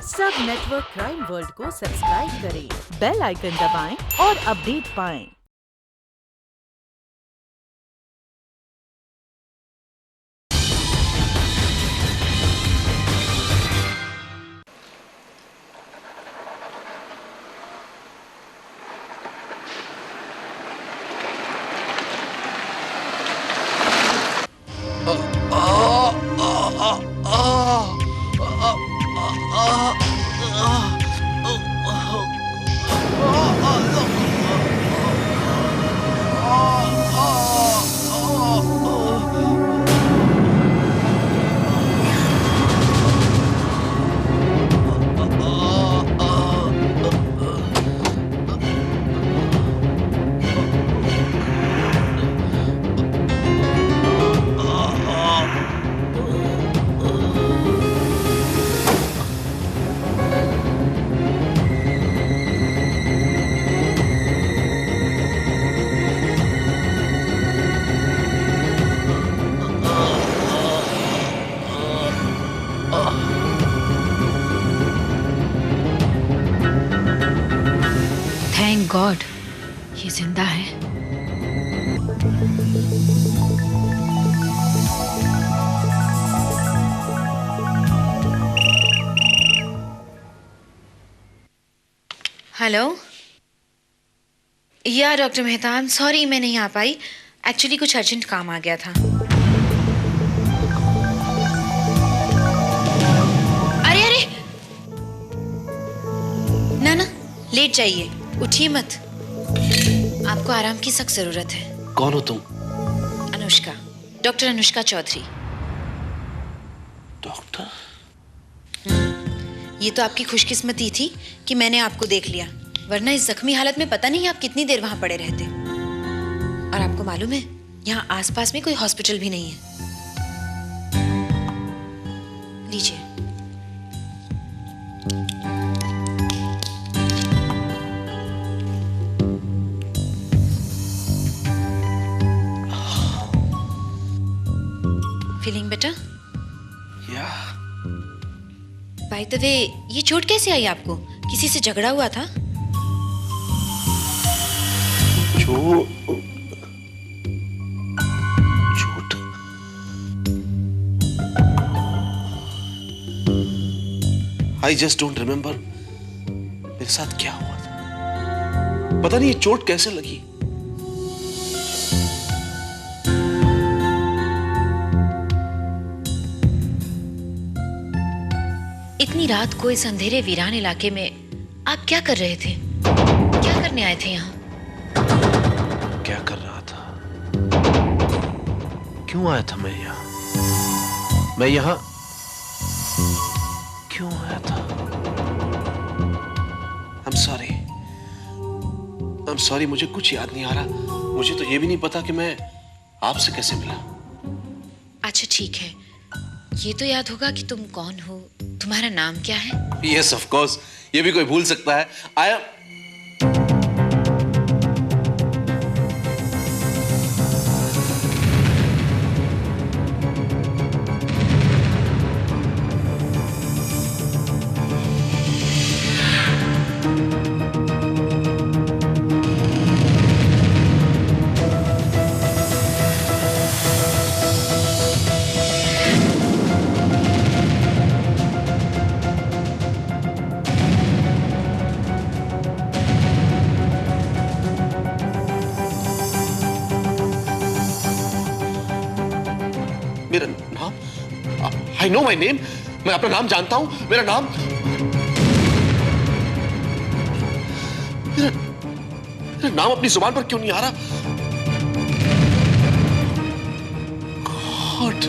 सब network crime world को subscribe करें, बेल आइकन दबाएं और अपडेट पाएं। थैंक गॉड ये जिंदा है। हेलो या doctor Mehta, I am sorry मैं नहीं आ पाई। एक्चुअली कुछ अर्जेंट काम आ गया था। अरे अरे ना ना, लेट जाइए, उठिए मत। आपको आराम की सख्त जरूरत है। कौन हो तुम? अनुष्का, डॉक्टर अनुष्का चौधरी। डॉक्टर? ये तो आपकी खुशकिस्मती थी कि मैंने आपको देख लिया, वरना इस जख्मी हालत में पता नहीं आप कितनी देर वहां पड़े रहते। और आपको मालूम है यहाँ आसपास में कोई हॉस्पिटल भी नहीं है। लीजिए। Feeling better? या बाय द वे, ये चोट कैसे आई आपको? किसी से झगड़ा हुआ था? चोट? आई जस्ट डोंट रिमेम्बर मेरे साथ क्या हुआ था। पता नहीं ये चोट कैसे लगी। इतनी रात को इस अंधेरे वीरान इलाके में आप क्या कर रहे थे? क्या करने आए थे यहाँ? क्या कर रहा था? क्यों आया था मैं यहाँ? मैं यहाँ क्यों आया था? I'm sorry, मुझे कुछ याद नहीं आ रहा। मुझे तो ये भी नहीं पता कि मैं आपसे कैसे मिला। अच्छा ठीक है, ये तो याद होगा कि तुम कौन हो, तुम्हारा नाम क्या है? Yes, of course, ये भी कोई भूल सकता है। आया मेरा नाम? I know my name. मैं अपना नाम जानता हूं। मेरा नाम मेरा नाम अपनी जुबान पर क्यों नहीं आ रहा? God.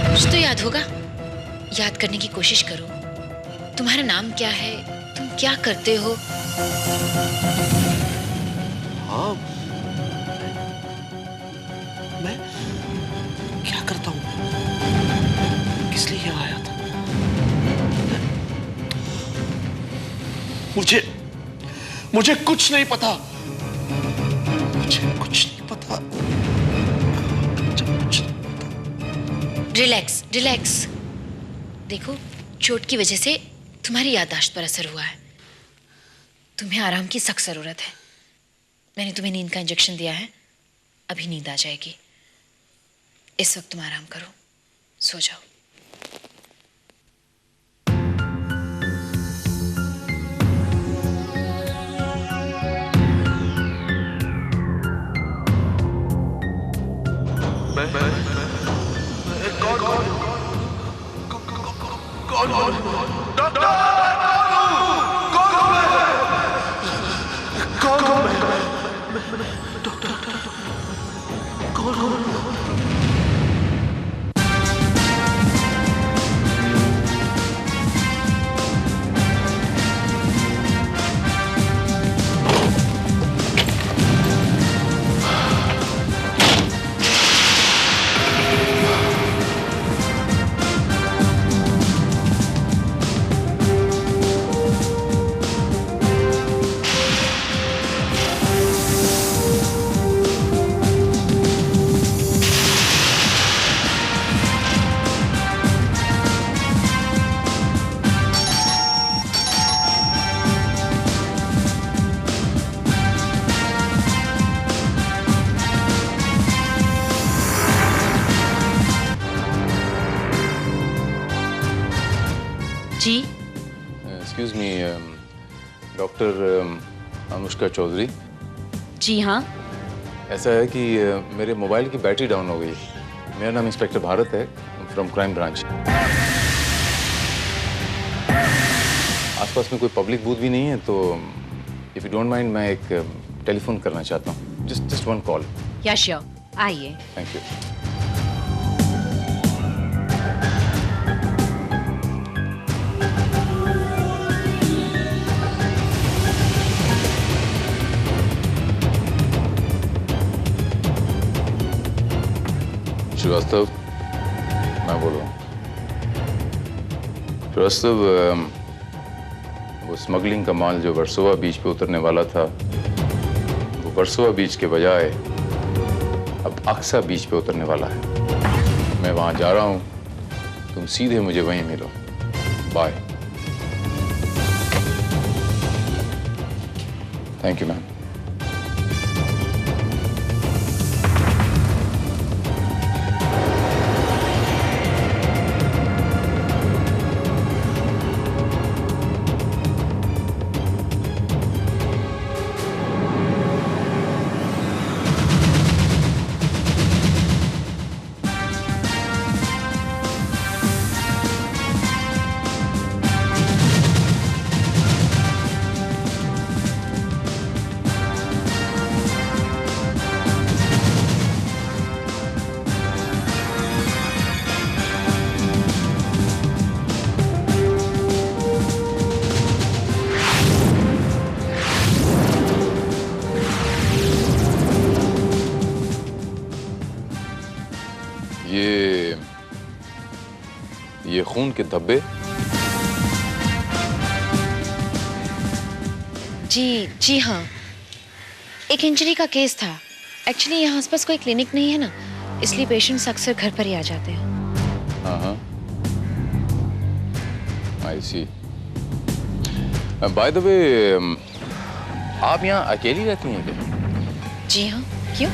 कुछ तो याद होगा, याद करने की कोशिश करो। तुम्हारा नाम क्या है? तुम क्या करते हो? हाँ, मैं क्या करता हूं? किस लिए यहाँ आया था? मुझे कुछ नहीं पता। मुझे कुछ नहीं पता। रिलैक्स रिलैक्स, देखो, चोट की वजह से तुम्हारी याददाश्त पर असर हुआ है। तुम्हें आराम की सख्त जरूरत है। मैंने तुम्हें नींद का इंजेक्शन दिया है, अभी नींद आ जाएगी। इस वक्त तुम आराम करो, सो जाओ। जी excuse me, doctor Anushka Chaudhary. जी हाँ। ऐसा है कि मेरे मोबाइल की बैटरी डाउन हो गई। मेरा नाम इंस्पेक्टर भारत है, फ्रॉम क्राइम ब्रांच। आसपास में कोई पब्लिक बूथ भी नहीं है, तो इफ यू डोंट माइंड मैं एक टेलीफोन करना चाहता हूँ। Just one call. Yeah sure, आइए। Thank you. श्रीवास्तव, मैं बोल रहा हूँ। श्रीवास्तव, वो स्मगलिंग का माल जो वर्सोवा बीच पे उतरने वाला था, वो वर्सोवा बीच के बजाय अब अक्सा बीच पे उतरने वाला है। मैं वहाँ जा रहा हूँ, तुम सीधे मुझे वहीं मिलो। बाय। Thank you ma'am. ये खून के धब्बे। जी हाँ, एक इंजरी का केस था। एक्चुअली यहाँ आसपास कोई क्लिनिक नहीं है ना, इसलिए पेशेंट्स अक्सर घर पर ही आ जाते हैं। हाँ, आई सी। बाय द वे, आप यहाँ अकेली रहती हैं क्या? जी हाँ, क्यों?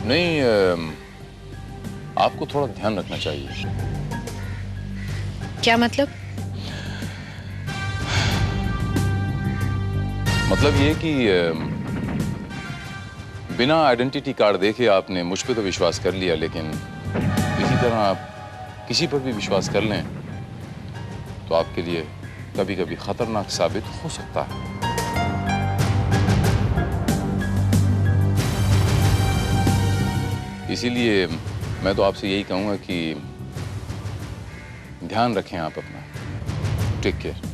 नहीं, आपको थोड़ा ध्यान रखना चाहिए। क्या मतलब? मतलब ये कि बिना आइडेंटिटी कार्ड देखे आपने मुझ पे तो विश्वास कर लिया, लेकिन इसी तरह आप किसी पर भी विश्वास कर लें तो आपके लिए कभी कभी खतरनाक साबित हो सकता है। इसीलिए मैं तो आपसे यही कहूंगा कि ध्यान रखें आप अपना। Take care.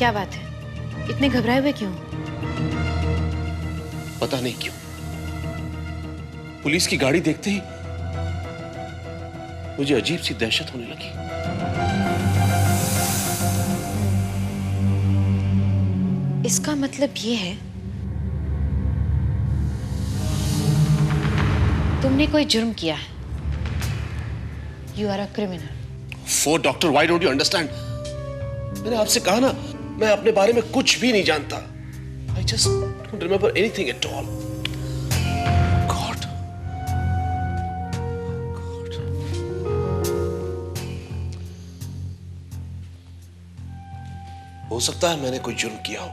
क्या बात है, इतने घबराए हुए क्यों? पता नहीं क्यों पुलिस की गाड़ी देखते ही मुझे अजीब सी दहशत होने लगी। इसका मतलब ये है तुमने कोई जुर्म किया है। You are a criminal. For doctor, why don't you understand? मैंने आपसे कहा ना, मैं अपने बारे में कुछ भी नहीं जानता। I just don't remember anything at all. God. God. हो सकता है मैंने कोई जुर्म किया हो,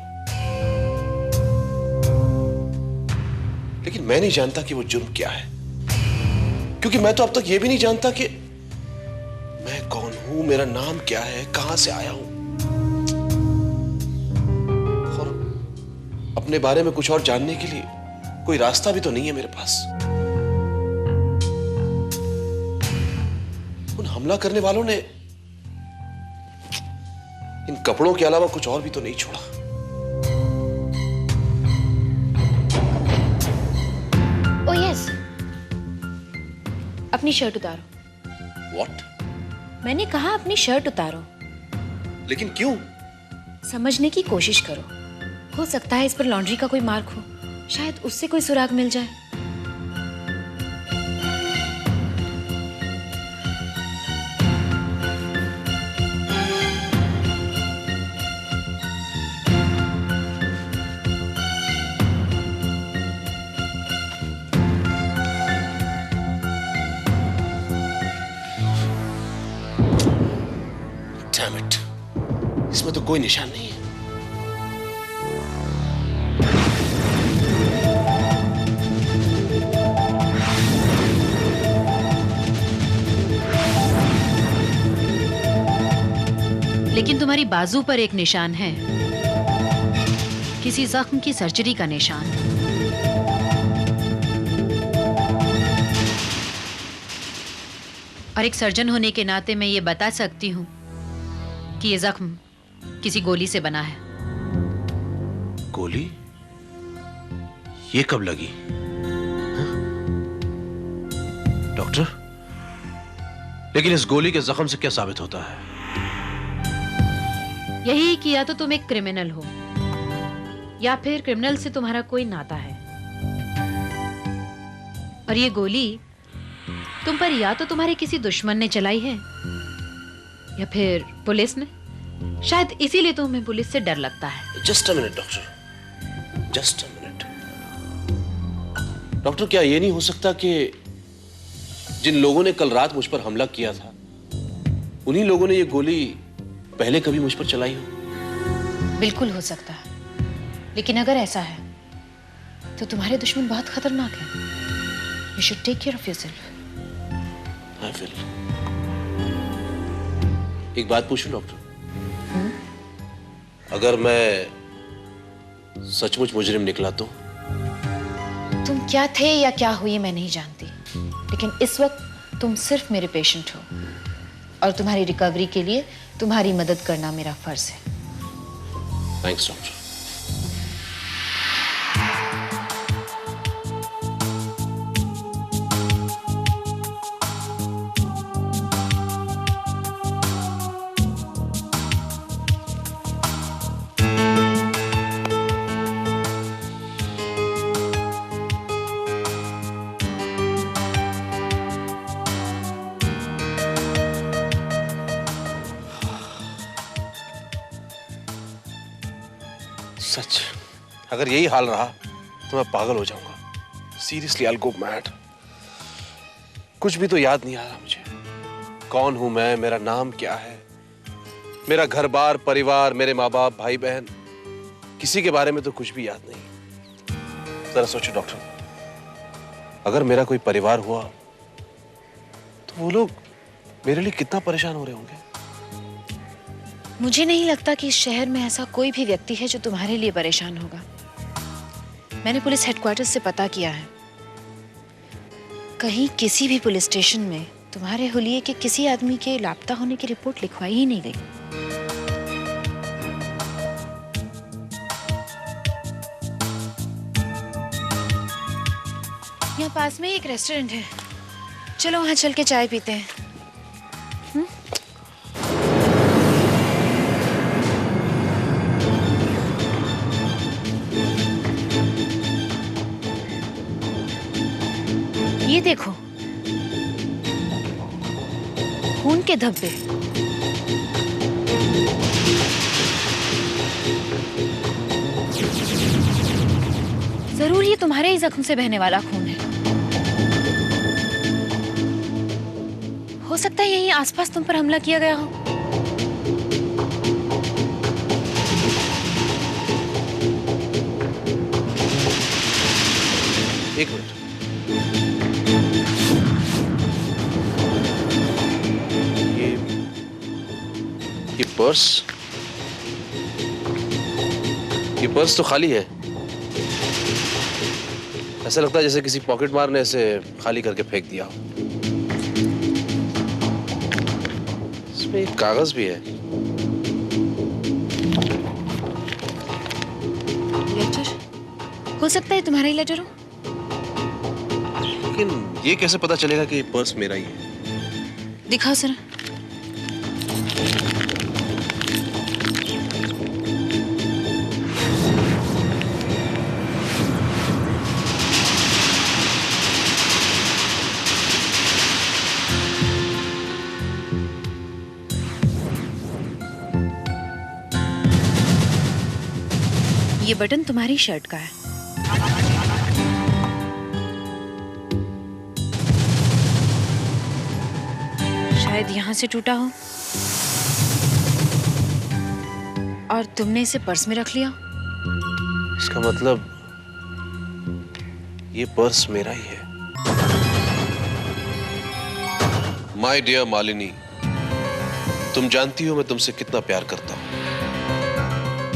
लेकिन मैं नहीं जानता कि वो जुर्म क्या है, क्योंकि मैं तो अब तक ये भी नहीं जानता कि मैं कौन हूं, मेरा नाम क्या है, कहां से आया हूं, और अपने बारे में कुछ और जानने के लिए कोई रास्ता भी तो नहीं है मेरे पास। उन हमला करने वालों ने इन कपड़ों के अलावा कुछ और भी तो नहीं छोड़ा। ओह यस, अपनी शर्ट उतारो। What? मैंने कहा अपनी शर्ट उतारो। लेकिन क्यों? समझने की कोशिश करो, हो सकता है इस पर लॉन्ड्री का कोई मार्क हो, शायद उससे कोई सुराग मिल जाए। Damn it. इसमें तो कोई निशान नहीं है। लेकिन तुम्हारी बाजू पर एक निशान है, किसी जख्म की सर्जरी का निशान। और एक सर्जन होने के नाते मैं ये बता सकती हूँ कि ये जख्म किसी गोली से बना है। गोली? ये कब लगी? डॉक्टर, लेकिन इस गोली के जख्म से क्या साबित होता है? यही कि या तो तुम एक क्रिमिनल हो या फिर क्रिमिनल से तुम्हारा कोई नाता है। और ये गोली तुम पर या तो तुम्हारे किसी दुश्मन ने चलाई है या फिर पुलिस ने। शायद इसीलिए तुम्हें पुलिस से डर लगता है। Just a minute doctor, just a minute. Doctor, क्या ये नहीं हो सकता कि जिन लोगों ने कल रात मुझ पर हमला किया था, उन्हीं लोगों ने ये गोली पहले कभी मुझ पर चलाई हो? बिल्कुल हो सकता है, लेकिन अगर ऐसा है तो तुम्हारे दुश्मन बहुत खतरनाक हैं। You should take care of yourself. I will. एक बात पूछूं डॉक्टर? अगर मैं सचमुच मुजरिम निकला तो? तुम क्या थे या क्या हुई मैं नहीं जानती, लेकिन इस वक्त तुम सिर्फ मेरे पेशेंट हो और तुम्हारी रिकवरी के लिए तुम्हारी मदद करना मेरा फर्ज है। Thanks doctor. सच, अगर यही हाल रहा तो मैं पागल हो जाऊंगा। Seriously I will go mad. कुछ भी तो याद नहीं आ रहा मुझे। कौन हूं मैं, मेरा नाम क्या है, मेरा घर बार परिवार, मेरे माँ बाप, भाई बहन, किसी के बारे में तो कुछ भी याद नहीं। जरा सोचो डॉक्टर, अगर मेरा कोई परिवार हुआ तो वो लोग मेरे लिए कितना परेशान हो रहे होंगे। मुझे नहीं लगता कि इस शहर में ऐसा कोई भी व्यक्ति है जो तुम्हारे लिए परेशान होगा। मैंने पुलिस हेडक्वार्टर्स से पता किया है, कहीं किसी भी पुलिस स्टेशन में तुम्हारे हुलिये के किसी आदमी के लापता होने की रिपोर्ट लिखवाई ही नहीं गई। यहाँ पास में ही एक रेस्टोरेंट है, चलो वहाँ चल के चाय पीते हैं। ये देखो, खून के धब्बे। जरूर ये तुम्हारे ही जख्म से बहने वाला खून है। हो सकता है यहीं आसपास तुम पर हमला किया गया हो। एक मिनट, ये पर्स तो खाली है। ऐसा लगता है जैसे किसी पॉकेट मार ने इसे खाली करके फेंक दिया हो। इसमें एक कागज भी है। लेटर? हो सकता है तुम्हारा ही लेटर हो। लेकिन ये कैसे पता चलेगा कि ये पर्स मेरा ही है? दिखाओ जरा। ये बटन तुम्हारी शर्ट का है। शायद यहां से टूटा हो और तुमने इसे पर्स में रख लिया। इसका मतलब ये पर्स मेरा ही है। माय डियर मालिनी, तुम जानती हो मैं तुमसे कितना प्यार करता हूं,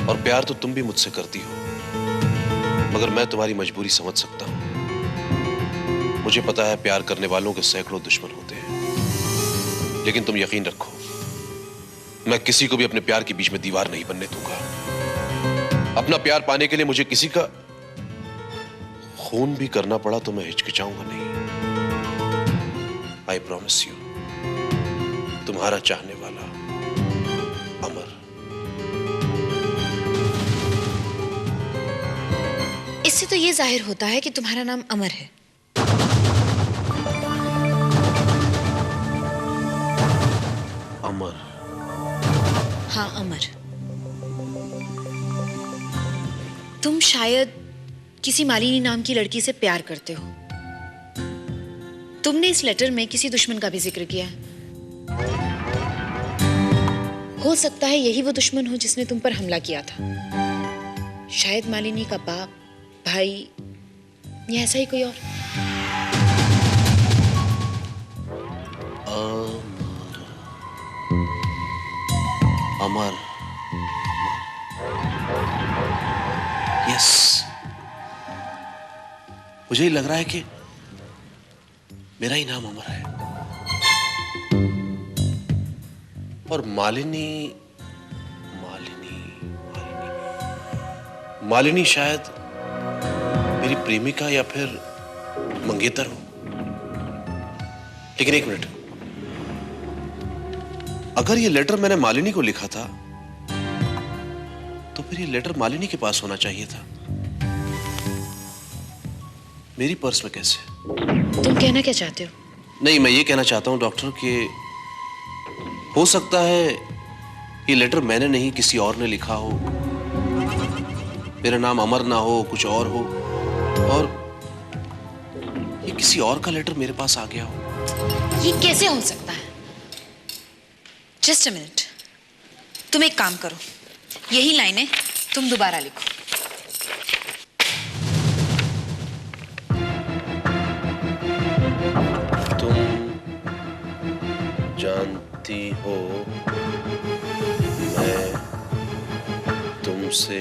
और प्यार तो तुम भी मुझसे करती हो, मगर मैं तुम्हारी मजबूरी समझ सकता हूं। मुझे पता है प्यार करने वालों के सैकड़ों दुश्मन होते हैं, लेकिन तुम यकीन रखो, मैं किसी को भी अपने प्यार के बीच में दीवार नहीं बनने दूंगा। अपना प्यार पाने के लिए मुझे किसी का खून भी करना पड़ा तो मैं हिचकिचाऊंगा नहीं। आई प्रॉमिस यू, तुम्हारा चाहने वाला अमर। इससे तो ये जाहिर होता है कि तुम्हारा नाम अमर है। अमर? हाँ, अमर। तुम शायद किसी मालिनी नाम की लड़की से प्यार करते हो। तुमने इस लेटर में किसी दुश्मन का भी जिक्र किया है। हो सकता है यही वो दुश्मन हो जिसने तुम पर हमला किया था। शायद मालिनी का बाप, भाई, या ऐसा ही कोई और। अमर। यस, मुझे ही लग रहा है कि मेरा ही नाम अमर है। और मालिनी मालिनी मालिनी मालिनी शायद मेरी प्रेमिका या फिर मंगेतर हो। लेकिन एक मिनट, अगर ये लेटर मैंने मालिनी को लिखा था तो फिर ये लेटर मालिनी के पास होना चाहिए था। मेरी पर्स में कैसे? तुम कहना क्या चाहते हो? नहीं, मैं ये कहना चाहता हूं डॉक्टर कि हो सकता है ये लेटर मैंने नहीं किसी और ने लिखा हो। मेरा नाम अमर ना हो, कुछ और हो, और ये किसी और का लेटर मेरे पास आ गया हो। ये कैसे हो सकता है? जस्ट अ मिनट, तुम एक काम करो, यही लाइनें तुम दोबारा लिखो। तुम जानती हो मैं तुमसे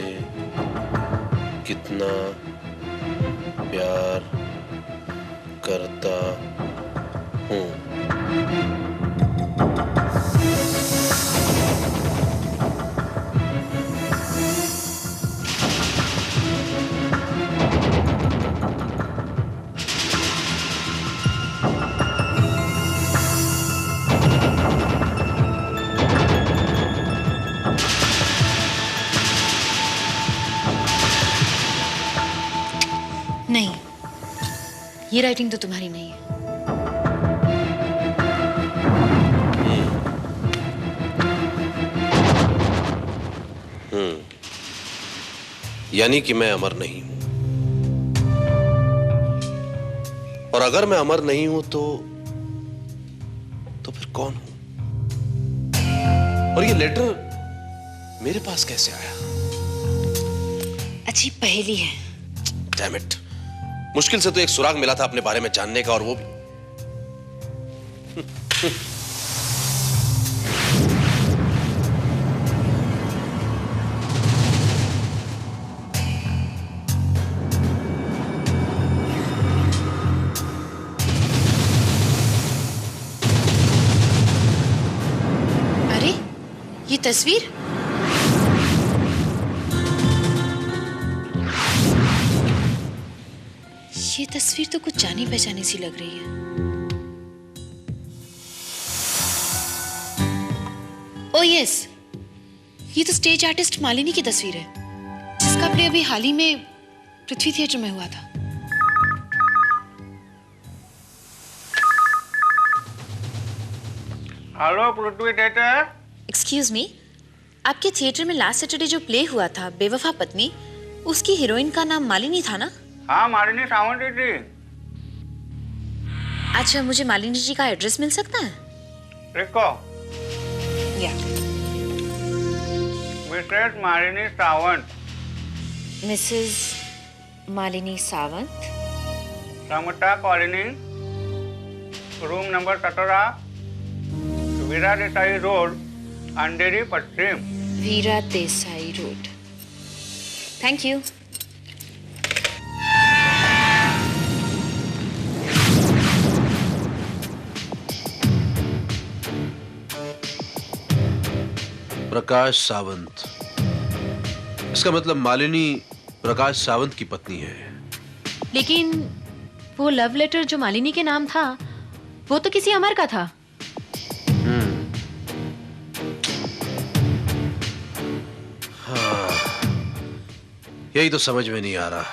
कितना प्यार करता हूँ। नहीं, ये राइटिंग तो तुम्हारी नहीं है। यानी कि मैं अमर नहीं हूं, और अगर मैं अमर नहीं हूं तो फिर कौन हूं? और ये लेटर मेरे पास कैसे आया? अजीब पहेली है। डैम इट, मुश्किल से तो एक सुराग मिला था अपने बारे में जानने का, और वो भी अरे, ये तस्वीर? ये तस्वीर तो कुछ जानी पहचानी सी लग रही है। ओ यस, ये तो स्टेज आर्टिस्ट मालिनी की तस्वीर है, जिसका प्ले अभी हाल ही में पृथ्वी थिएटर में हुआ था। हेलो पृथ्वी थिएटर। एक्सक्यूज मी, आपके थिएटर में लास्ट सैटरडे जो प्ले हुआ था बेवफा पत्नी, उसकी हीरोइन का नाम मालिनी था ना? हाँ, मालिनी सावंत जी। अच्छा, मुझे मालिनी जी का एड्रेस मिल सकता है? देखो, या Mrs Malini Sawant, Mrs Malini Sawant, Samta colony, room number 17, Veera Desai road, Andheri पश्चिम। Veera Desai road. Thank you. Prakash Sawant, इसका मतलब मालिनी प्रकाश सावंत की पत्नी है। लेकिन वो लव लेटर जो मालिनी के नाम था, वो तो किसी अमर का था। यही तो समझ में नहीं आ रहा।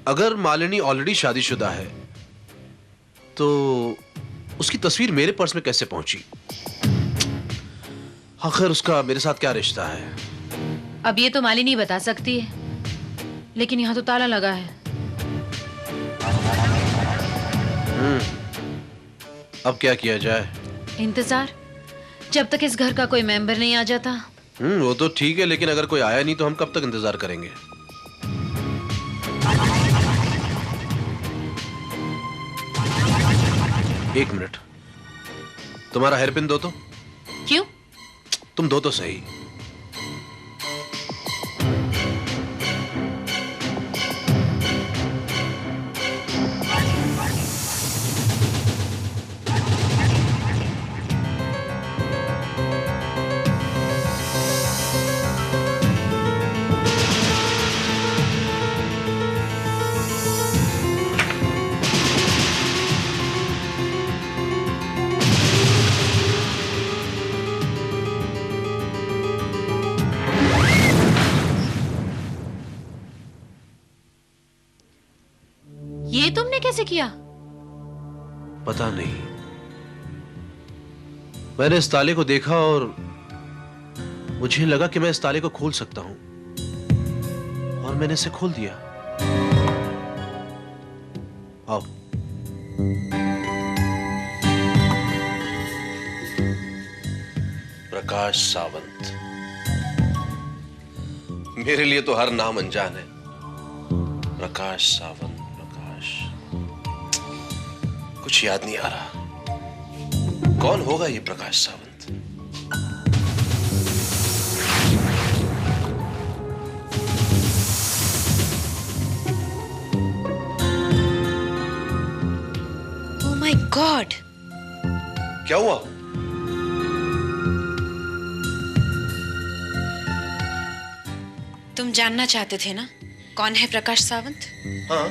अगर मालिनी ऑलरेडी शादीशुदा है तो उसकी तस्वीर मेरे पर्स में कैसे पहुंची? आखिर उसका मेरे साथ क्या रिश्ता है? अब ये तो मालिनी बता सकती है, लेकिन यहाँ तो ताला लगा है। अब क्या किया जाए? इंतजार, जब तक इस घर का कोई मेंबर नहीं आ जाता। वो तो ठीक है, लेकिन अगर कोई आया नहीं तो हम कब तक इंतजार करेंगे? एक मिनट, तुम्हारा हेयरपिन दो तो। क्यों? तुम दो तो सही। ये तुमने कैसे किया? पता नहीं, मैंने इस ताले को देखा और मुझे लगा कि मैं इस ताले को खोल सकता हूं, और मैंने इसे खोल दिया। आओ। प्रकाश सावंत, मेरे लिए तो हर नाम अनजान है। प्रकाश सावंत, कुछ याद नहीं आ रहा। कौन होगा ये प्रकाश सावंत? ओह माय गॉड, क्या हुआ? तुम जानना चाहते थे ना कौन है प्रकाश सावंत? हाँ।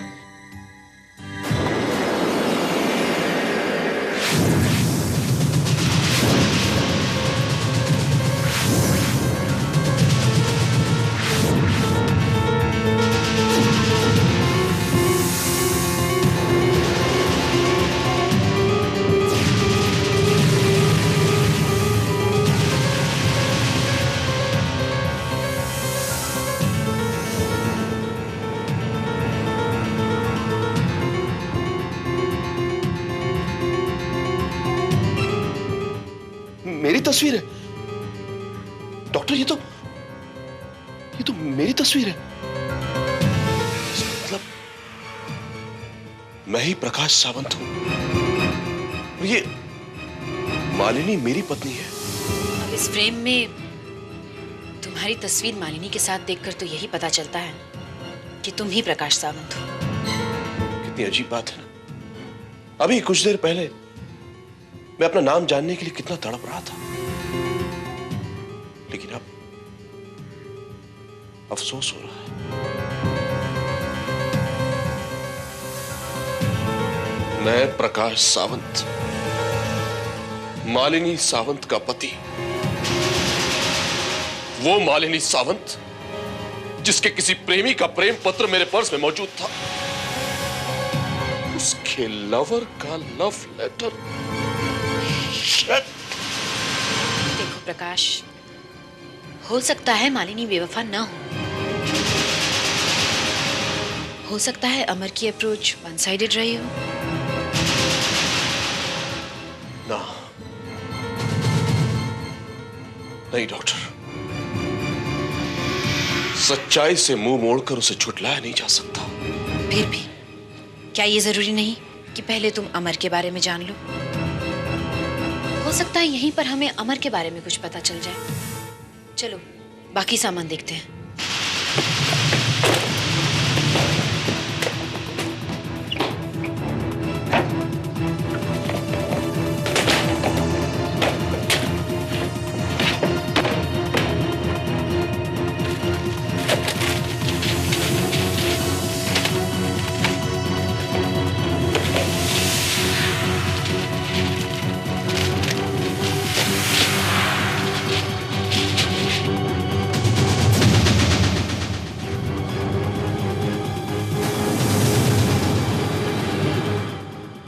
तस्वीर है डॉक्टर, ये तो मेरी तस्वीर है। मतलब मैं ही प्रकाश सावंत हूं और ये मालिनी मेरी पत्नी है। अब इस फ्रेम में तुम्हारी तस्वीर मालिनी के साथ देखकर तो यही पता चलता है कि तुम ही प्रकाश सावंत हो। कितनी अजीब बात है ना। अभी कुछ देर पहले मैं अपना नाम जानने के लिए कितना तड़प रहा था, लेकिन अब अफसोस हो रहा है। मैं प्रकाश सावंत, मालिनी सावंत का पति, वो मालिनी सावंत जिसके किसी प्रेमी का प्रेम पत्र मेरे पर्स में मौजूद था, उसके लवर का लव लेटर। देखो प्रकाश, हो सकता है मालिनी बेवफा ना हो सकता है अमर की अप्रोच वन साइडेड रही हो। ना, नहीं डॉक्टर, सच्चाई से मुंह मोड़कर उसे झुठलाया नहीं जा सकता। फिर भी क्या ये जरूरी नहीं कि पहले तुम अमर के बारे में जान लो? हो सकता है यहीं पर हमें अमर के बारे में कुछ पता चल जाए। चलो बाकी सामान देखते हैं।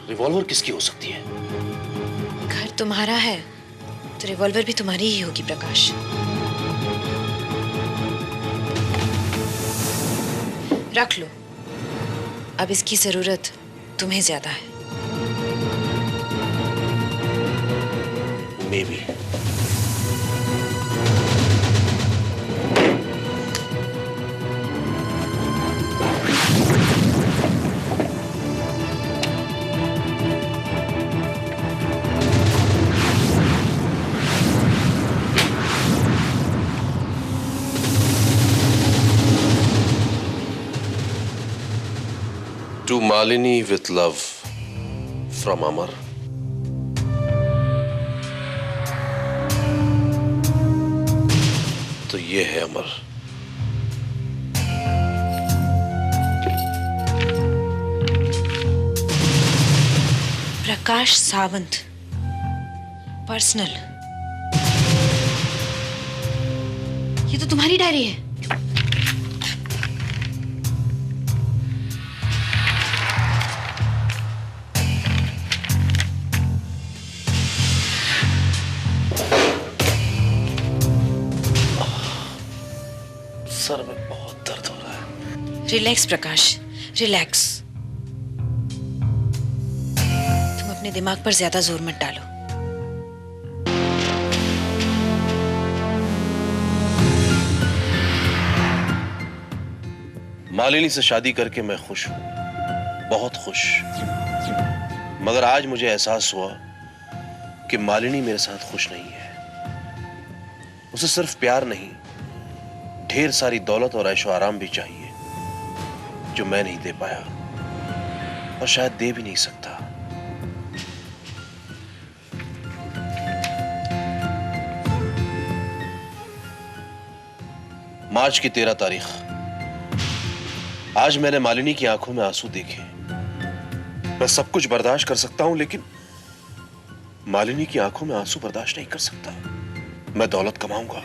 रिवॉल्वर किसकी हो सकती है? घर तुम्हारा है तो रिवॉल्वर भी तुम्हारी ही होगी प्रकाश। रख लो, अब इसकी जरूरत तुम्हें ज्यादा है। May be. To Malini with love from Amar. तो ये है अमर। प्रकाश सावंत, पर्सनल। ये तो तुम्हारी डायरी है। सर में बहुत दर्द हो रहा है। रिलैक्स प्रकाश, रिलैक्स। तुम अपने दिमाग पर ज्यादा जोर मत डालो। मालिनी से शादी करके मैं खुश हूं, बहुत खुश। मगर आज मुझे एहसास हुआ कि मालिनी मेरे साथ खुश नहीं है। उसे सिर्फ प्यार नहीं, ढेर सारी दौलत और ऐशो आराम भी चाहिए, जो मैं नहीं दे पाया और शायद दे भी नहीं सकता। मार्च की 13 तारीख, आज मैंने मालिनी की आंखों में आंसू देखे। मैं सब कुछ बर्दाश्त कर सकता हूं, लेकिन मालिनी की आंखों में आंसू बर्दाश्त नहीं कर सकता। मैं दौलत कमाऊंगा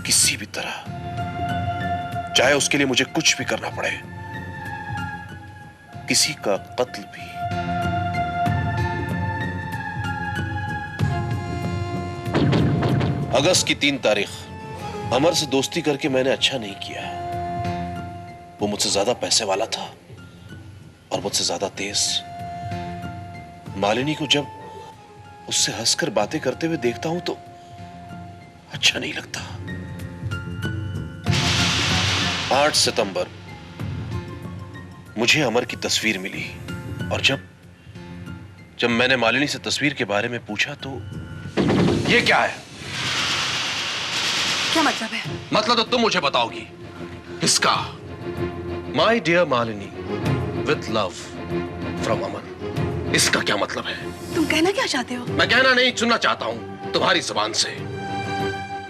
किसी भी तरह, चाहे उसके लिए मुझे कुछ भी करना पड़े, किसी का कत्ल भी। अगस्त की 3 तारीख, अमर से दोस्ती करके मैंने अच्छा नहीं किया। वो मुझसे ज्यादा पैसे वाला था और मुझसे ज्यादा तेज। मालिनी को जब उससे हंसकर बातें करते हुए देखता हूं तो अच्छा नहीं लगता। 8 सितंबर मुझे अमर की तस्वीर मिली और जब मैंने मालिनी से तस्वीर के बारे में पूछा तो ये क्या है? क्या मतलब है? मतलब तो तुम मुझे बताओगी। इसका my dear Malini with love from Amar, इसका क्या मतलब है? तुम कहना क्या चाहते हो? मैं कहना नहीं, सुनना चाहता हूं तुम्हारी जुबान से।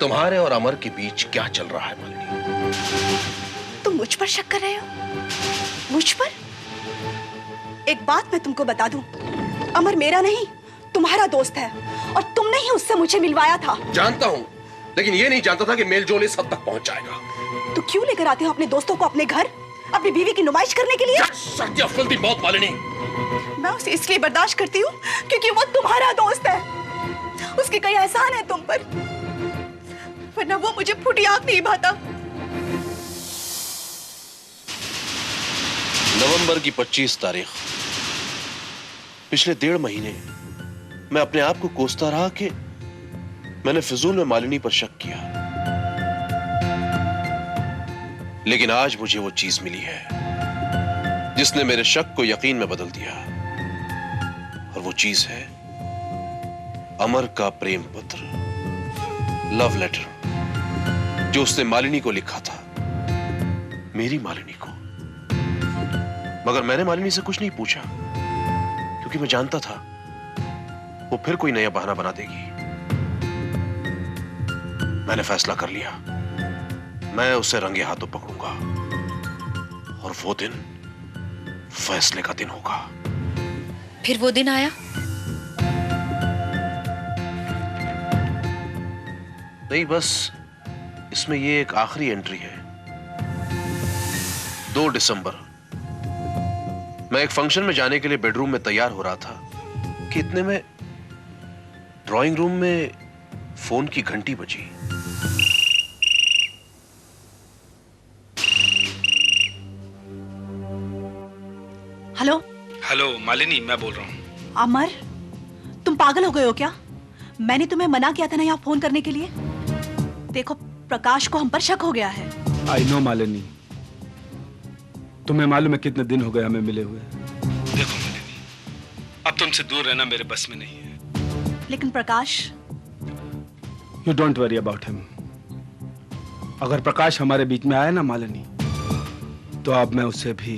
तुम्हारे और अमर के बीच क्या चल रहा है मालिनी? तुम मुझ पर शक कर रहे हो? मुझ पर? एक बात मैं तुमको बता दूं, अमर मेरा नहीं तुम्हारा दोस्त है और तुमने ही उससे मुझे मिलवाया था। जानता हूं, लेकिन ये नहीं जानता था कि मेलजोल इस हद तक पहुंच जाएगा। तो क्यों लेकर आते हो अपने दोस्तों को अपने घर, अपनी बीवी की नुमाइश करने के लिए? सत्य फुलती मौत मालिनी। मैं उसे इसलिए बर्दाश्त करती हूँ क्योंकि वो तुम्हारा दोस्त है। उसके कई एहसान है तुम पर, वरना वो मुझे फूटी आंख नहीं भाता। नवंबर की 25 तारीख, पिछले 1.5 महीने मैं अपने आप को कोसता रहा कि मैंने फिजूल में मालिनी पर शक किया, लेकिन आज मुझे वो चीज मिली है जिसने मेरे शक को यकीन में बदल दिया। और वो चीज है अमर का प्रेम पत्र, लव लेटर, जो उसने मालिनी को लिखा था, मेरी मालिनी को। मगर मैंने मालिनी से कुछ नहीं पूछा क्योंकि मैं जानता था वो फिर कोई नया बहाना बना देगी। मैंने फैसला कर लिया, मैं उसे रंगे हाथों पकड़ूंगा और वो दिन फैसले का दिन होगा। फिर वो दिन आया? नहीं, बस इसमें ये एक आखिरी एंट्री है। 2 दिसंबर, मैं एक फंक्शन में जाने के लिए बेडरूम में तैयार हो रहा था कि इतने में ड्राइंग रूम में फोन की घंटी बजी। हेलो हेलो मालिनी, मैं बोल रहा हूँ। अमर, तुम पागल हो गए हो क्या? मैंने तुम्हें मना किया था ना यहाँ फोन करने के लिए। देखो, प्रकाश को हम पर शक हो गया है। आई नो मालिनी, तुम्हें मालूम है कितने दिन हो गए हमें मिले हुए। देखो मालिनी, अब तुमसे दूर रहना मेरे बस में नहीं है। लेकिन Prakash, you don't worry about him. अगर प्रकाश हमारे बीच में आया ना मालिनी, तो अब मैं उसे भी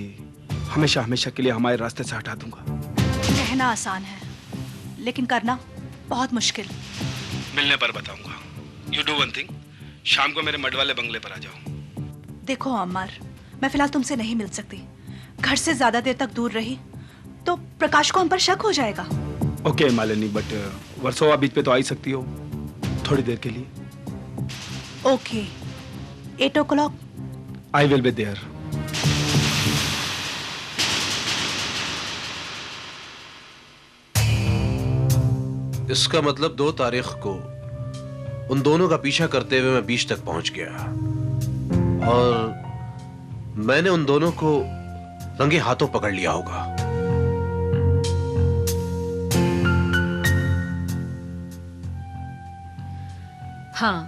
हमेशा हमेशा के लिए हमारे रास्ते से हटा दूंगा। कहना आसान है लेकिन करना बहुत मुश्किल। मिलने पर बताऊंगा। यू डू वन थिंग, शाम को मेरे मड वाले बंगले पर आ जाओ। देखो अमर, मैं फिलहाल तुमसे नहीं मिल सकती। घर से ज्यादा देर तक दूर रही तो प्रकाश को हम पर शक हो जाएगा। ओके मालिनी, बट वर्सोवा बीच पे तो आ ही सकती हो थोड़ी देर के लिए। Okay, 8 o'clock। I will be there. इसका मतलब 2 तारीख को उन दोनों का पीछा करते हुए मैं बीच तक पहुंच गया और मैंने उन दोनों को रंगे हाथों पकड़ लिया होगा। हाँ,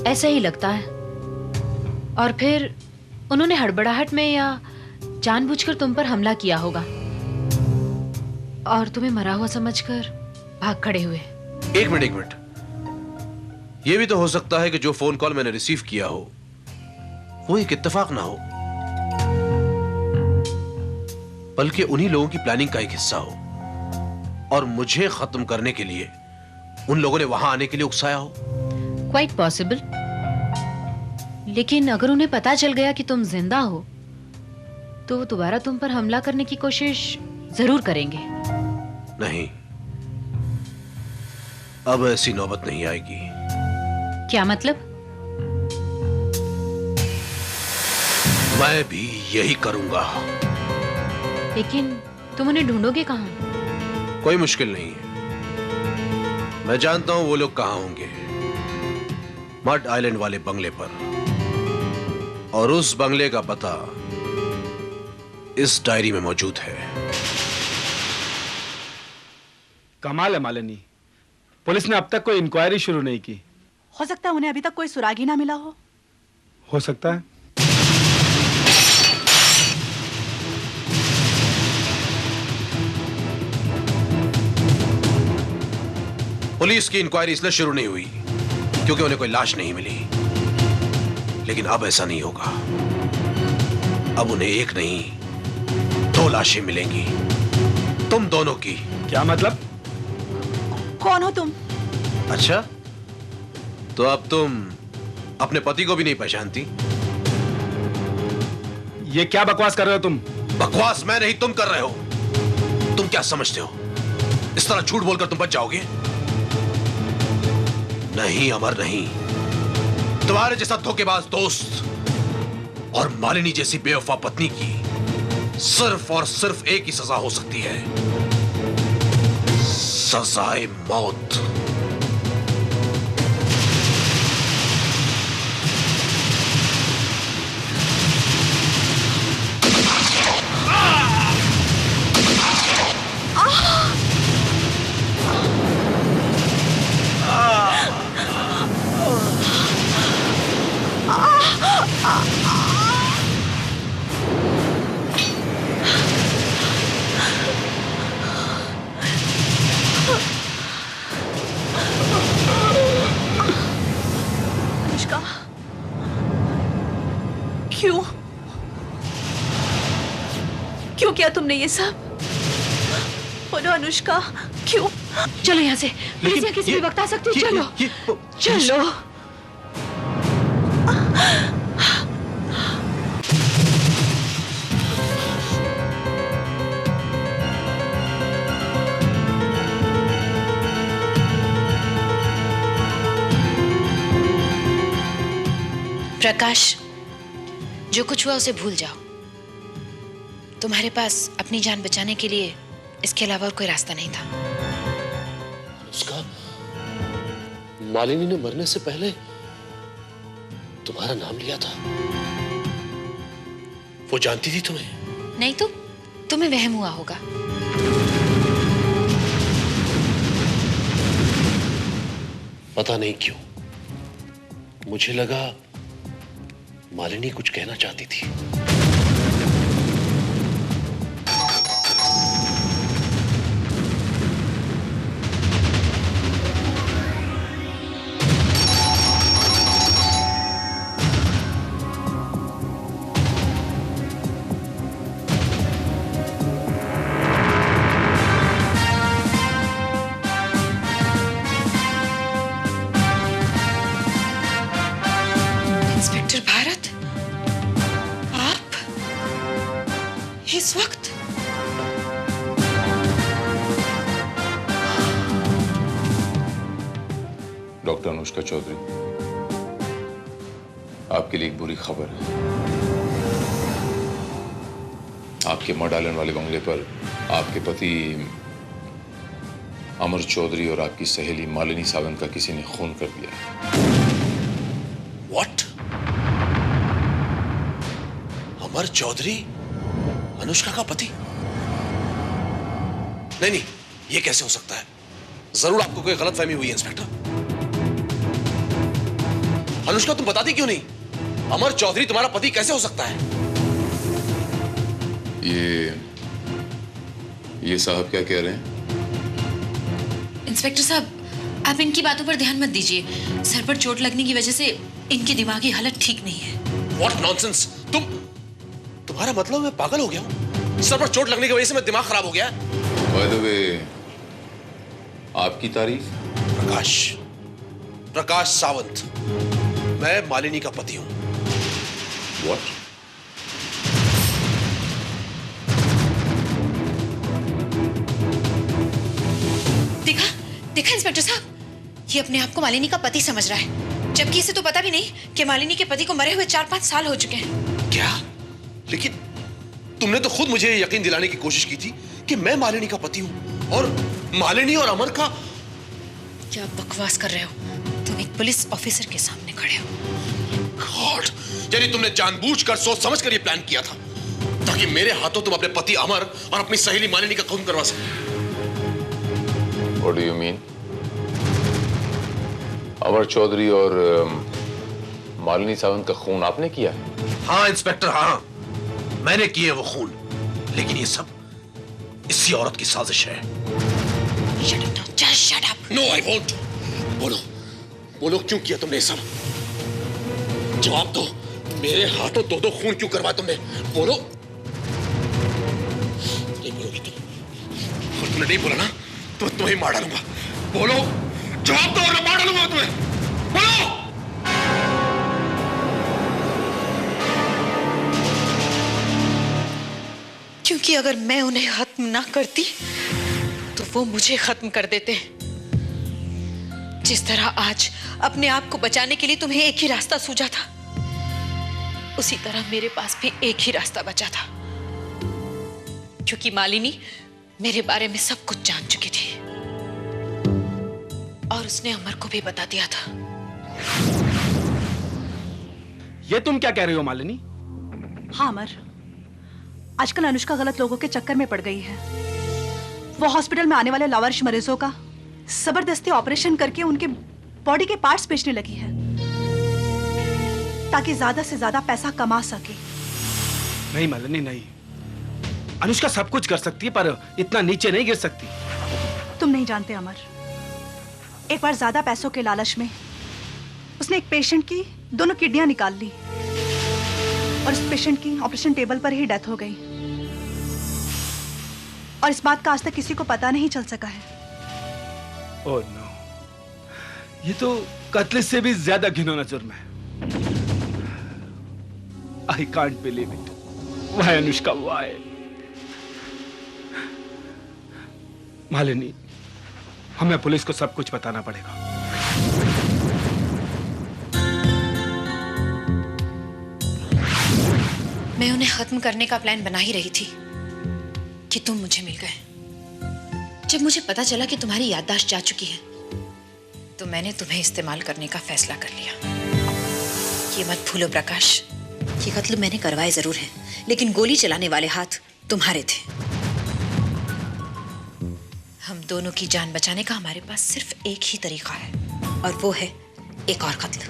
ऐसा ही लगता है। और फिर उन्होंने हड़बड़ाहट में या जानबूझकर तुम पर हमला किया होगा और तुम्हें मरा हुआ समझकर भाग खड़े हुए। एक मिनट, यह भी तो हो सकता है कि जो फोन कॉल मैंने रिसीव किया हो वो एक इत्तेफाक ना हो, बल्कि उन्हीं लोगों की प्लानिंग का एक हिस्सा हो और मुझे खत्म करने के लिए उन लोगों ने वहां आने के लिए उकसाया हो। Quite possible. लेकिन अगर उन्हें पता चल गया कि तुम जिंदा हो तो वो दोबारा तुम पर हमला करने की कोशिश जरूर करेंगे। नहीं, अब ऐसी नौबत नहीं आएगी। क्या मतलब? मैं भी यही करूंगा। लेकिन तुम उन्हें ढूंढोगे कहां? कोई मुश्किल नहीं है, मैं जानता हूं वो लोग कहां होंगे। मड आइलैंड वाले बंगले पर, और उस बंगले का पता इस डायरी में मौजूद है। कमाल है मालिनी, पुलिस ने अब तक कोई इंक्वायरी शुरू नहीं की हो सकता है उन्हें अभी तक कोई सुराग ही ना मिला हो सकता है। पुलिस की इंक्वायरी इसलिए शुरू नहीं हुई क्योंकि उन्हें कोई लाश नहीं मिली, लेकिन अब ऐसा नहीं होगा। अब उन्हें एक नहीं 2 लाशें मिलेंगी, तुम दोनों की। क्या मतलब? कौन हो तुम? अच्छा, तो अब तुम अपने पति को भी नहीं पहचानती? ये क्या बकवास कर रहे हो तुम? बकवास मैं नहीं, तुम कर रहे हो। तुम क्या समझते हो इस तरह झूठ बोलकर तुम बच जाओगे? नहीं अमर, नहीं। तुम्हारे जैसा धोखेबाज दोस्त और मालिनी जैसी बेवफा पत्नी की सिर्फ और सिर्फ एक ही सजा हो सकती है, सजाए मौत। अनुष्का, क्यों क्यों किया तुमने ये सब? बोलो अनुष्का, क्यों? चलो यहाँ से, पुलिस यहाँ किसी भी वक्त आ सकती है। चलो चलो। प्रकाश, जो कुछ हुआ उसे भूल जाओ। तुम्हारे पास अपनी जान बचाने के लिए इसके अलावा और कोई रास्ता नहीं था। उसका मालिनी ने मरने से पहले तुम्हारा नाम लिया था। वो जानती थी तुम्हें? नहीं तो तुम्हें वहम हुआ होगा। पता नहीं क्यों मुझे लगा मालिनी कुछ कहना चाहती थी। इंस्पेक्टर भारत, आप इस वक्त? डॉक्टर अनुष्का चौधरी, आपके लिए एक बुरी खबर है। आपके मॉडर्न वाले बंगले पर आपके पति अमर चौधरी और आपकी सहेली मालिनी सावंत का किसी ने खून कर दिया है। What? अमर चौधरी अनुष्का का पति? नहीं नहीं, ये कैसे हो सकता है? जरूर आपको कोई गलतफहमी हुई है इंस्पेक्टर। अनुष्का तुम बताती क्यों नहीं? अमर चौधरी तुम्हारा पति कैसे हो सकता है? ये साहब क्या कह रहे हैं? इंस्पेक्टर साहब, आप इनकी बातों पर ध्यान मत दीजिए। सर पर चोट लगने की वजह से इनकी दिमागी हालत ठीक नहीं है। What nonsense? तुम्हारा मतलब मैं पागल हो गया हूं? सर पर चोट लगने की वजह से मैं दिमाग खराब हो गया? By the way, आपकी तारीफ? प्रकाश सावंत, मैं मालिनी का पति हूं। What? देखा इंस्पेक्टर साहब, ये अपने आप को मालिनी का पति समझ रहा है, जबकि इसे तो पता भी नहीं कि मालिनी के पति को मरे हुए 4-5 साल हो चुके हैं। क्या? लेकिन तुमने तो खुद मुझे यकीन दिलाने की कोशिश की थी कि मैं मालिनी का पति हूं और मालिनी और अमर का। क्या बकवास कर रहे हो? तुम एक पुलिस ऑफिसर के सामने खड़े हो। गॉड, यानी तुमने जानबूझकर सोच समझकर यह प्लान किया था ताकि मेरे हाथों तुम अपने पति अमर और अपनी सहेली मालिनी का खून करवा सको। What do you mean? अमर चौधरी और मालिनी सावंत का खून आपने किया है? हाँ इंस्पेक्टर, हाँ मैंने किए वो खून, लेकिन ये सब इसी औरत की साजिश है। Shut up now, just shut up. No I won't. बोलो बोलो, क्यों किया तुमने ये सब? जवाब दो। मेरे हाथों दो खून क्यों करवाया तुमने? बोलो। नहीं बोलोगी तुम, और तुमने नहीं बोला ना तो तुम्हें मार डालूंगा। बोलो, जवाब दो वरना मार डालूंगा तुम्हें। बोलो। क्योंकि अगर मैं उन्हें खत्म ना करती तो वो मुझे खत्म कर देते। जिस तरह आज अपने आप को बचाने के लिए तुम्हें एक ही रास्ता सूझा था, उसी तरह मेरे पास भी एक ही रास्ता बचा था। क्योंकि मालिनी मेरे बारे में सब कुछ जान चुकी थी और उसने अमर को भी बता दिया था। ये तुम क्या कह रही हो मालिनी? हाँ अमर, आजकल अनुष्का गलत लोगों के चक्कर में पड़ गई है। वो हॉस्पिटल में आने वाले लावारिश मरीजों का जबरदस्ती ऑपरेशन करके उनके बॉडी के पार्ट्स बेचने लगी है ताकि ज्यादा से ज्यादा पैसा कमा सके। नहीं मालिनी नहीं, अनुष्का सब कुछ कर सकती है पर इतना नीचे नहीं गिर सकती। तुम नहीं जानते अमर, एक बार ज्यादा पैसों के लालच में उसने एक पेशेंट की दोनों किडनियां निकाल ली और उस पेशेंट की ऑपरेशन टेबल पर ही डेथ हो गई। और इस बात का आज तक किसी को पता नहीं चल सका है। ओह नो, ये तो कत्ल से भी ज्यादा घिनौना जुर्म है। I can't believe it. Why Anushka, why? Malini, हमें पुलिस को सब कुछ बताना पड़ेगा। मैं उन्हें खत्म करने का प्लान बना ही रही थी कि तुम मुझे मिल गए। जब मुझे पता चला कि तुम्हारी याददाश्त जा चुकी है तो मैंने तुम्हें इस्तेमाल करने का फैसला कर लिया। ये मत भूलो प्रकाश, ये कत्ल मैंने करवाए जरूर है, लेकिन गोली चलाने वाले हाथ तुम्हारे थे। हम दोनों की जान बचाने का हमारे पास सिर्फ एक ही तरीका है और वो है एक और कत्ल।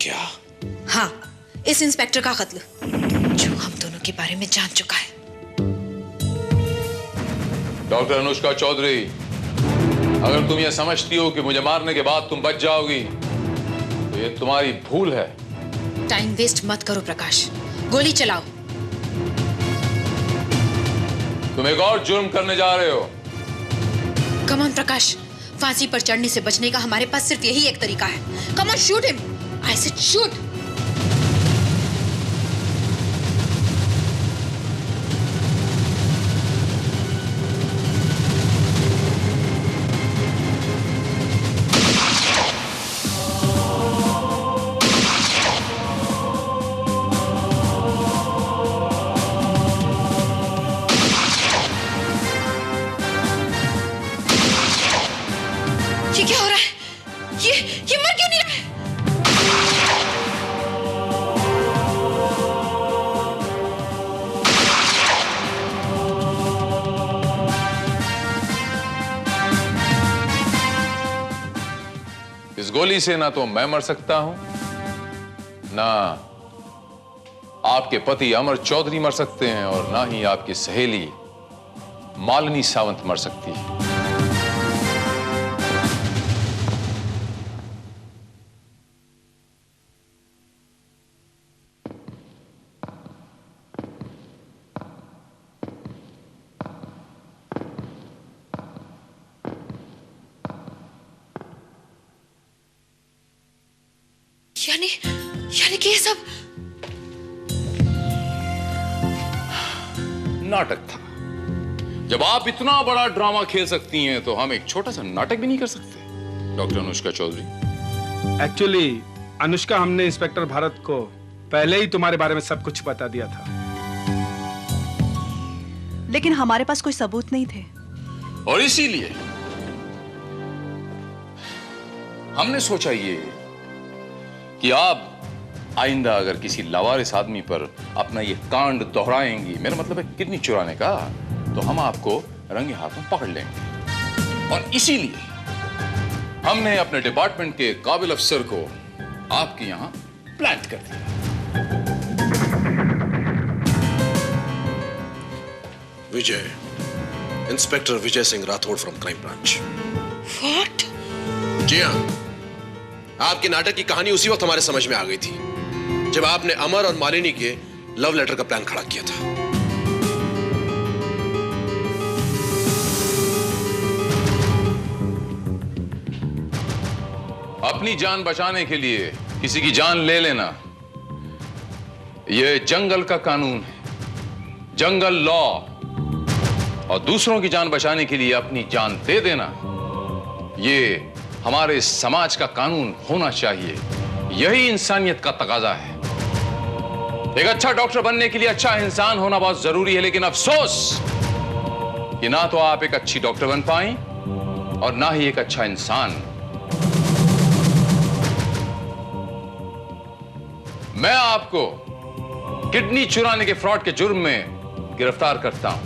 क्या? हाँ, इस इंस्पेक्टर का कत्ल जो हम दोनों के बारे में जान चुका है। डॉक्टर अनुष्का चौधरी, अगर तुम ये समझती हो कि मुझे मारने के बाद तुम बच जाओगी तो ये तुम्हारी भूल है। टाइम वेस्ट मत करो प्रकाश, गोली चलाओ। तुम एक और जुर्म करने जा रहे हो। कम ऑन प्रकाश, फांसी पर चढ़ने से बचने का हमारे पास सिर्फ यही एक तरीका है। Come on, shoot him. I said shoot. ये क्या हो रहा है? ये मर क्यों नहीं रहा है? इस गोली से ना तो मैं मर सकता हूं, ना आपके पति अमर चौधरी मर सकते हैं, और ना ही आपकी सहेली मालिनी सावंत मर सकती है। यानी कि ये सब नाटक था। जब आप इतना बड़ा ड्रामा खेल सकती हैं तो हम एक छोटा सा नाटक भी नहीं कर सकते डॉक्टर अनुष्का चौधरी? एक्चुअली अनुष्का, हमने इंस्पेक्टर भारत को पहले ही तुम्हारे बारे में सब कुछ बता दिया था, लेकिन हमारे पास कोई सबूत नहीं थे और इसीलिए हमने सोचा ये कि आप आइंदा अगर किसी लावारिस आदमी पर अपना ये कांड दोहराएंगी, मेरा मतलब है किडनी चुराने का, तो हम आपको रंगे हाथों पकड़ लेंगे। और इसीलिए हमने अपने डिपार्टमेंट के काबिल अफसर को आपके यहां प्लांट कर दिया। Vijay, inspector Vijay Singh Rathore from crime branch. What? जी हाँ, आपके नाटक की कहानी उसी वक्त हमारे समझ में आ गई थी जब आपने अमर और मालिनी के लव लेटर का प्लान खड़ा किया था। अपनी जान बचाने के लिए किसी की जान ले लेना, यह जंगल का कानून है, जंगल लॉ। और दूसरों की जान बचाने के लिए अपनी जान दे देना, यह हमारे समाज का कानून होना चाहिए। यही इंसानियत का तकाजा है। एक अच्छा डॉक्टर बनने के लिए अच्छा इंसान होना बहुत जरूरी है, लेकिन अफसोस कि ना तो आप एक अच्छी डॉक्टर बन पाए और ना ही एक अच्छा इंसान। मैं आपको किडनी चुराने के फ्रॉड के जुर्म में गिरफ्तार करता हूं।